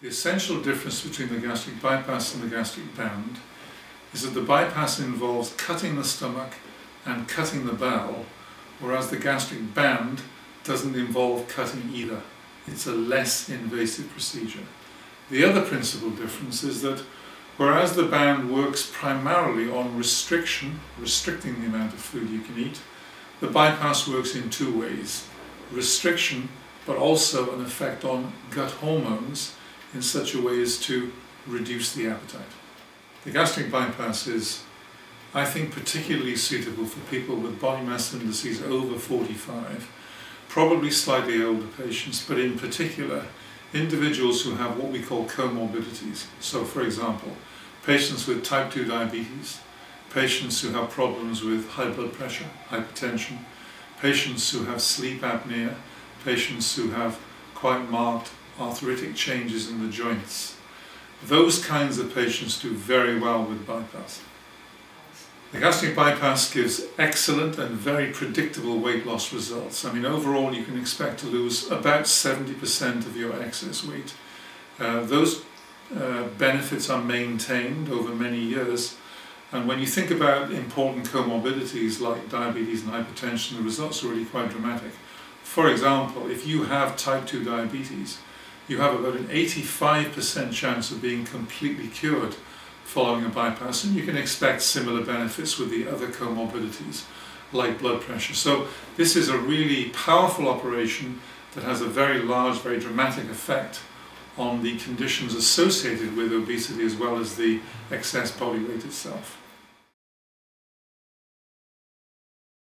The essential difference between the gastric bypass and the gastric band is that the bypass involves cutting the stomach and cutting the bowel, whereas the gastric band doesn't involve cutting either. It's a less invasive procedure. The other principal difference is that whereas the band works primarily on restricting the amount of food you can eat, the bypass works in two ways: restriction, but also an effect on gut hormones in such a way as to reduce the appetite. The gastric bypass is, I think, particularly suitable for people with body mass indices over 45, probably slightly older patients, but in particular individuals who have what we call comorbidities. So, for example, patients with type 2 diabetes, patients who have problems with high blood pressure, hypertension, patients who have sleep apnea, patients who have quite marked arthritic changes in the joints. Those kinds of patients do very well with bypass. The gastric bypass gives excellent and very predictable weight loss results. I mean, overall you can expect to lose about 70% of your excess weight. Those benefits are maintained over many years, and when you think about important comorbidities like diabetes and hypertension, the results are really quite dramatic. For example, if you have type 2 diabetes, you have about an 85% chance of being completely cured following a bypass, and you can expect similar benefits with the other comorbidities like blood pressure. So this is a really powerful operation that has a very large, very dramatic effect on the conditions associated with obesity as well as the excess body weight itself.